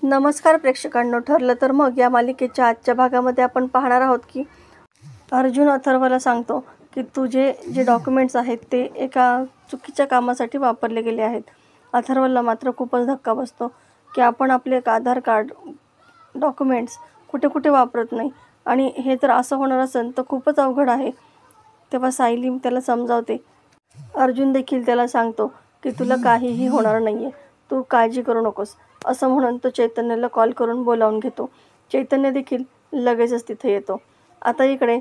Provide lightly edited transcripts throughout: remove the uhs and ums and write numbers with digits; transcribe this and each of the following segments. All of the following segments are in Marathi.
नमस्कार प्रेक्षकांनो, ठरलं तर मग या मालिकेच्या आजच्या भागामध्ये आपण पाहणार आहोत की अर्जुन अथर्वला सांगतो की तुझे जे डॉक्युमेंट्स आहेत ते एका चुकीच्या कामासाठी वापरले गेले आहेत. अथर्वला मात्र खूपच धक्का बसतो की आपण आपले आधार कार्ड डॉक्युमेंट्स कुठे कुठे वापरत नाही आणि हे जर असं होणार असेल तर खूपच अवघड आहे. तेव्हा सायली त्याला समजावते. अर्जुन देखील त्याला सांगतो की तुला काहीही होणार नाही आहे, तू काळजी करू नकोस असं म्हणून तो चैतन्याला कॉल करून बोलावून घेतो. चैतन्य देखील लगेचच तिथे येतो. आता इकडे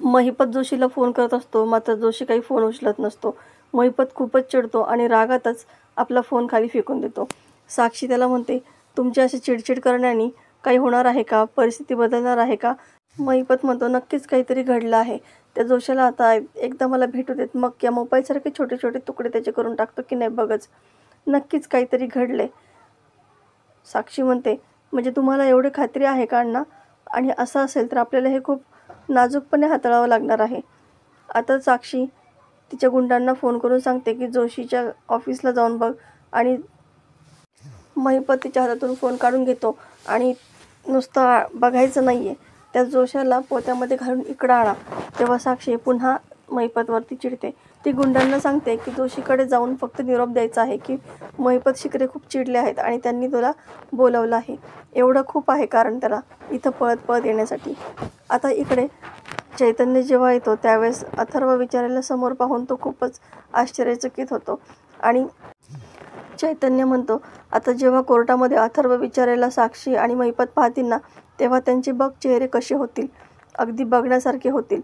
महिपत जोशीला फोन करत असतो, मात्र जोशी काही फोन उचलत नसतो. महिपत खूपच चिडतो आणि रागातच आपला फोन खाली फेकून देतो. साक्षी त्याला म्हणते, तुमची अशी चिडचिड करण्याने काही होणार आहे का, परिस्थिती बदलणार आहे का? महिपत म्हणतो, नक्कीच काहीतरी घडलं आहे. त्या जोशाला आता एकदा मला भेटू देत, मग या मोबाईलसारखे छोटे छोटे तुकडे त्याचे करून टाकतो की नाही बघच. नक्कीच काहीतरी घडले. साक्षी म्हणते, म्हणजे तुम्हाला एवढी खात्री आहे का अण्णा? आणि असं असेल तर आपल्याला हे खूप नाजूकपणे हाताळावं लागणार आहे. आता साक्षी तिच्या गुंडांना फोन करून सांगते की जोशीच्या ऑफिसला जाऊन बघ. आणि महिपत तिच्या हातातून फोन काढून घेतो आणि नुसतं बघायचं नाही आहे, त्या जोशाला पोत्यामध्ये घालून इकडं आणा. तेव्हा साक्षी पुन्हा महिपतवरती चिडते. ती गुंडांना सांगते की जोशीकडे जाऊन फक्त निरोप द्यायचा आहे की महिपत शिकरे खूप चिडले आहेत आणि त्यांनी तुला बोलावलं आहे. एवढं खूप आहे कारण त्याला इथं पळत पळत येण्यासाठी. आता इकडे चैतन्य जेव्हा येतो त्यावेळेस अथर्व विचारायला समोर पाहून तो खूपच आश्चर्यचकित होतो. आणि चैतन्य म्हणतो, आता जेव्हा कोर्टामध्ये अथर्व विचारायला साक्षी आणि महिपत पाहतील ना, तेव्हा त्यांचे बघ चेहरे कसे होतील, अगदी बघण्यासारखे होतील.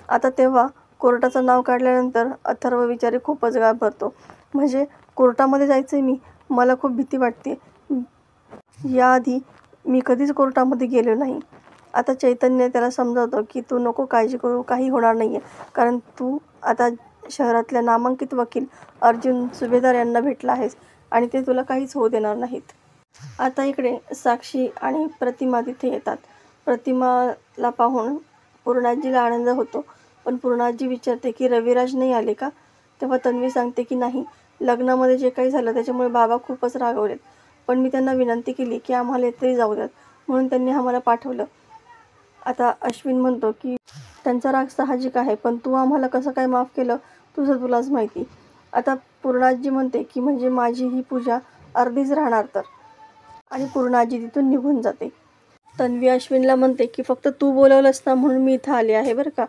आता तेव्हा कोर्टाचं नाव काढल्यानंतर अथर्व विचारे खूपच घाबरतो. म्हणजे कोर्टामध्ये जायचं आहे मला खूप भीती वाटते. याआधी मी कधीच कोर्टामध्ये गेलो नाही. आता चैतन्य त्याला समजावतो की तू नको काळजी करू, काही होणार नाही आहे, कारण तू आता शहरातल्या नामांकित वकील अर्जुन सुभेदार यांना भेटला आहेस आणि ते तुला काहीच होऊ देणार नाहीत. आता इकडे साक्षी आणि प्रतिमा तिथे येतात. प्रतिमाला पाहून पूर्णाजीला आनंद होतो, पण पूर्णाजी विचारते की रविराज नाही आले का? तेव्हा तन्वी सांगते की नाही, लग्नामध्ये जे काही झालं त्याच्यामुळे बाबा खूपच रागवलेत, पण मी त्यांना विनंती केली की आम्हाला येथे जाऊ द्यात म्हणून त्यांनी आम्हाला पाठवलं. आता अश्विन म्हणतो की त्यांचा राग साहजिक आहे, पण तू आम्हाला कसं काय माफ केलं तुझं तुलाच माहिती. आता पूर्णाजी म्हणते की म्हणजे माझी ही पूजा अर्धीच राहणार तर. आणि पूर्णाजी तिथून निघून जाते. तन्वी अश्विनला म्हणते की फक्त तू बोलवलंस ना म्हणून मी इथं आले आहे बरं का.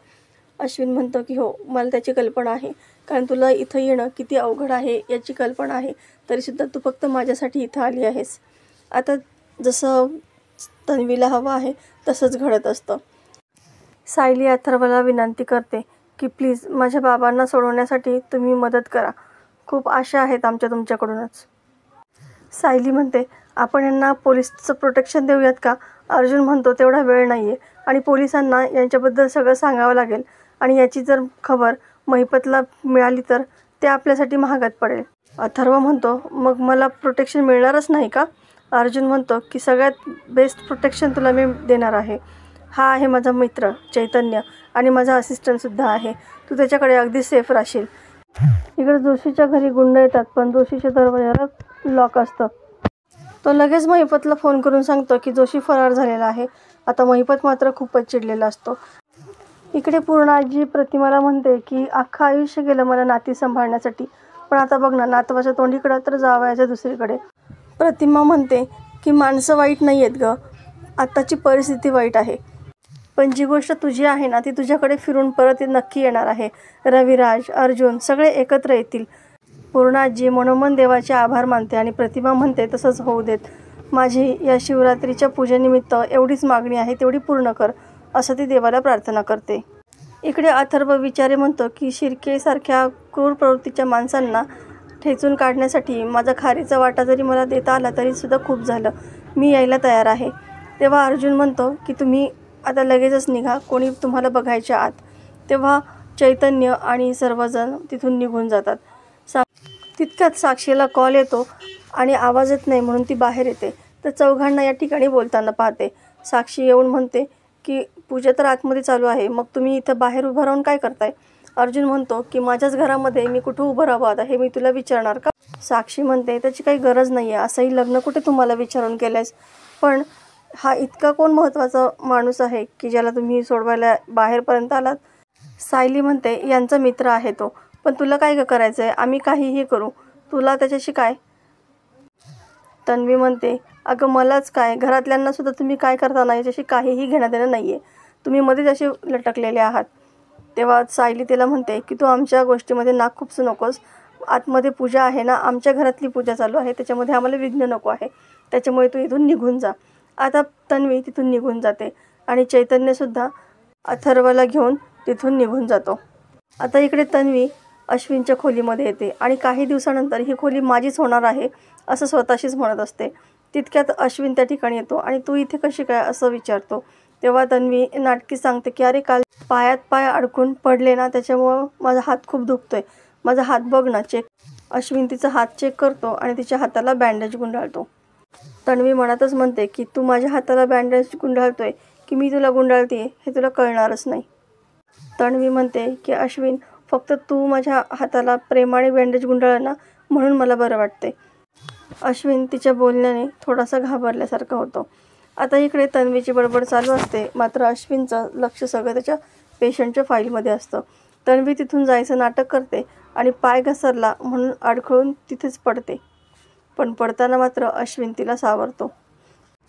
अश्विन म्हणतो की हो, मला त्याची कल्पना आहे, कारण तुला इथं येणं किती अवघड आहे याची कल्पना आहे, तरीसुद्धा तू फक्त माझ्यासाठी इथं आली आहेस. आता जसं तन्वीला हवं आहे तसंच घडत असतं. सायली अथर्वला विनंती करते की प्लीज माझ्या बाबांना सोडवण्यासाठी तुम्ही मदत करा, खूप आशा आहेत आमच्या तुमच्याकडूनच. सायली म्हणते, आपण यांना पोलिसचं प्रोटेक्शन देऊयात का? अर्जुन म्हणतो, तेवढा वेळ नाही आहे आणि पोलिसांना यांच्याबद्दल सगळं सांगावं लागेल आणि याची जर खबर महिपतला मिळाली तर ते आपल्यासाठी महागात पडेल. अथर्व म्हणतो, मग मला प्रोटेक्शन मिळणारच नाही का? अर्जुन म्हणतो की सगळ्यात बेस्ट प्रोटेक्शन तुला मी देणार आहे. हा आहे माझा मित्र चैतन्य आणि माझा असिस्टंटसुद्धा आहे, तू त्याच्याकडे अगदी सेफ राहशील. इकडे जोशीच्या घरी गुंड येतात, पण जोशीच्या दरवाजाला लॉक असतं. तो लगेच महिपतला फोन करून सांगतो की जोशी फरार झालेला आहे. आता महिपत मात्र खूपच चिडलेला असतो. इकडे पूर्णाजी प्रतिमाला म्हणते की अख्खं आयुष्य गेलं मला नाती सांभाळण्यासाठी, पण आता बघ ना, नातवाच्या तोंडीकडं तर जावयाच्या दुसरीकडे. प्रतिमा म्हणते की माणसं वाईट नाही आहेत गं, आत्ताची परिस्थिती वाईट आहे, पण जी गोष्ट तुझी आहे ना ती तुझ्याकडे फिरून परत नक्की येणार आहे. रविराज, अर्जुन सगळे एकत्र येतील. पूर्णाजी मनोमन देवाचे आभार मानते आणि प्रतिमा म्हणते तसंच होऊ देत. माझी या शिवरात्रीच्या पूजेनिमित्त एवढीच मागणी आहे, तेवढी पूर्ण कर, असं ती देवाला प्रार्थना करते. इकडे अथर्व विचारे म्हणतो की शिर्केसारख्या क्रूर प्रवृत्तीच्या माणसांना ठेचून काढण्यासाठी माझा खारीचा वाटा जरी मला देता आला तरीसुद्धा खूप झालं, मी यायला तयार आहे. तेव्हा अर्जुन म्हणतो की तुम्ही आता लगेचच निघा, कोणी तुम्हाला बघायच्या आत. तेव्हा चैतन्य आणि सर्वजण तिथून निघून जातात. तितक्यात साक्षीला कॉल येतो आणि आवाज येत नाही म्हणून ती बाहेर येते, तर चौघांना या ठिकाणी बोलताना पाहते. साक्षी येऊन म्हणते की पूजा तर आतमध्ये चालू आहे, मग तुम्ही इथं बाहेर उभं राहून काय करताय? अर्जुन म्हणतो की माझ्याच घरामध्ये मी कुठं उभं राहावं आता, हे मी तुला विचारणार का? साक्षी म्हणते त्याची काही गरज नाही आहे, असंही लग्न कुठे तुम्हाला विचारून केलंयस. पण हा इतका कोण महत्त्वाचा माणूस आहे की ज्याला तुम्ही सोडवायला बाहेरपर्यंत आलात? सायली म्हणते यांचा मित्र आहे तो, पण तुला काय करायचं आहे? आम्ही काहीही करू, तुला त्याच्याशी काय? तन्वी म्हणते अगं मलाच काय, घरातल्यांना सुद्धा तुम्ही काय करता ना याच्याशी काहीही घेणं देणं नाही आहे, तुम्ही मध्येच असे लटकलेले आहात. तेव्हा सायली तिला म्हणते की तू आमच्या गोष्टीमध्ये नाक खुपसू नकोस, आतमध्ये पूजा आहे ना, आमच्या घरातली पूजा चालू आहे, त्याच्यामध्ये आम्हाला विघ्न नको आहे, त्याच्यामुळे तू इथून निघून जा. आता तन्वी तिथून निघून जाते आणि चैतन्यसुद्धा अथर्वला घेऊन तिथून निघून जातो. आता इकडे तन्वी अश्विनच्या खोलीमध्ये येते आणि काही दिवसानंतर ही खोली माझीच होणार आहे असं स्वतःशीच म्हणत असते. तितक्यात अश्विन त्या ठिकाणी येतो आणि तू इथे कशी काय असं विचारतो. तेव्हा तन्वी नाटकी सांगते की अरे काल पायात पाय अडकून पडले ना, त्याच्यामुळं माझा हात खूप दुखतोय, माझा हात बघ ना, चेक. अश्विन तिचा हात चेक करतो आणि तिच्या हाताला बँडेज गुंडाळतो. तन्वी मनातच म्हणते की तू माझ्या हाताला बँडेज गुंडाळतोय की मी तुला गुंडाळते हे तुला कळणारच नाही. तन्वी म्हणते की अश्विन फक्त तू माझ्या हाताला प्रेमाने बँडेज गुंडाळलं ना म्हणून मला बरं वाटते. अश्विन तिच्या बोलण्याने थोडासा घाबरल्यासारखा होतो. आता इकडे तन्वीची बडबड चालू असते, मात्र अश्विनचं लक्ष सगळं त्याच्या पेशंटच्या फाईलमध्ये असतं. तन्वी तिथून जायचं नाटक करते आणि पाय घसरला म्हणून अडखळून तिथेच पडते, पण पडताना मात्र अश्विन तिला सावरतो.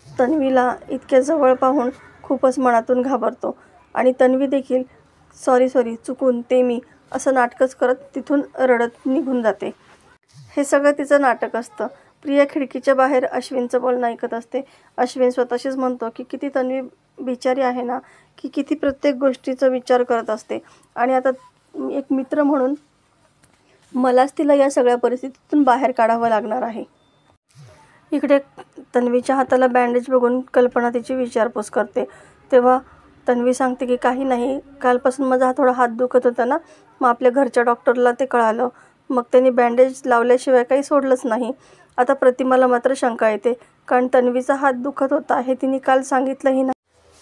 तन्वीला इतक्या जवळ पाहून खूपच मनातून घाबरतो आणि तन्वी देखील सॉरी चुकून ते मी असं नाटकच करत तिथून रडत निघून जाते. हे सगळं तिचं नाटक असतं. प्रिया खिडकीच्या बाहेर अश्विनचं बोलणं ऐकत असते. अश्विन स्वतःशीच म्हणतो की किती तन्वी बिचारी आहे ना, की किती प्रत्येक गोष्टीचा विचार करत असते आणि आता एक मित्र म्हणून मलाच तिला या सगळ्या परिस्थितीतून बाहेर काढावं लागणार आहे. इकडे तन्वीच्या हाताला बँडेज बघून कल्पना तिची विचारपूस करते. तेव्हा तन्वी सांगते की काही नाही, कालपासून माझा थोडा हात दुखत होता ना, मग आपल्या घरच्या डॉक्टरला ते कळालं, मग त्यांनी बँडेज लावल्याशिवाय काही सोडलंच नाही. आता प्रतिमाला मात्र शंका येते, कारण तन्वीचा हात दुखत होता हे तिने काल सांगितलंही नाही.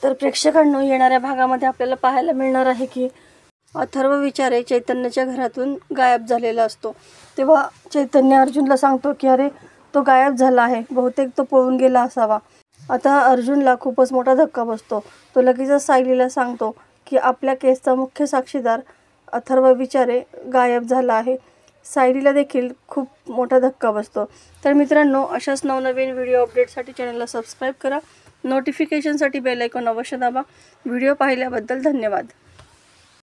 तर प्रेक्षकांनो, येणाऱ्या भागामध्ये आपल्याला पाहायला मिळणार आहे की अथर्व विचारे चैतन्याच्या घरातून गायब झालेला असतो. तेव्हा चैतन्य अर्जुनला सांगतो की अरे तो गायब झाला आहे, बहुतेक तो पळून गेला असावा. आता अर्जुनला खूपच मोठा धक्का बसतो. तो लगेचच सायलीला सांगतो की आपल्या केसचा मुख्य साक्षीदार अथर्व विचारे गायब झाला आहे. सायलीला देखील खूप मोठा धक्का बसतो. तर मित्रांनो, अशाच नवनवीन व्हिडिओ अपडेटसाठी चॅनलला सबस्क्राईब करा, नोटिफिकेशनसाठी बेल आयकॉन अवश्य दाबा. व्हिडिओ पाहिल्याबद्दल धन्यवाद.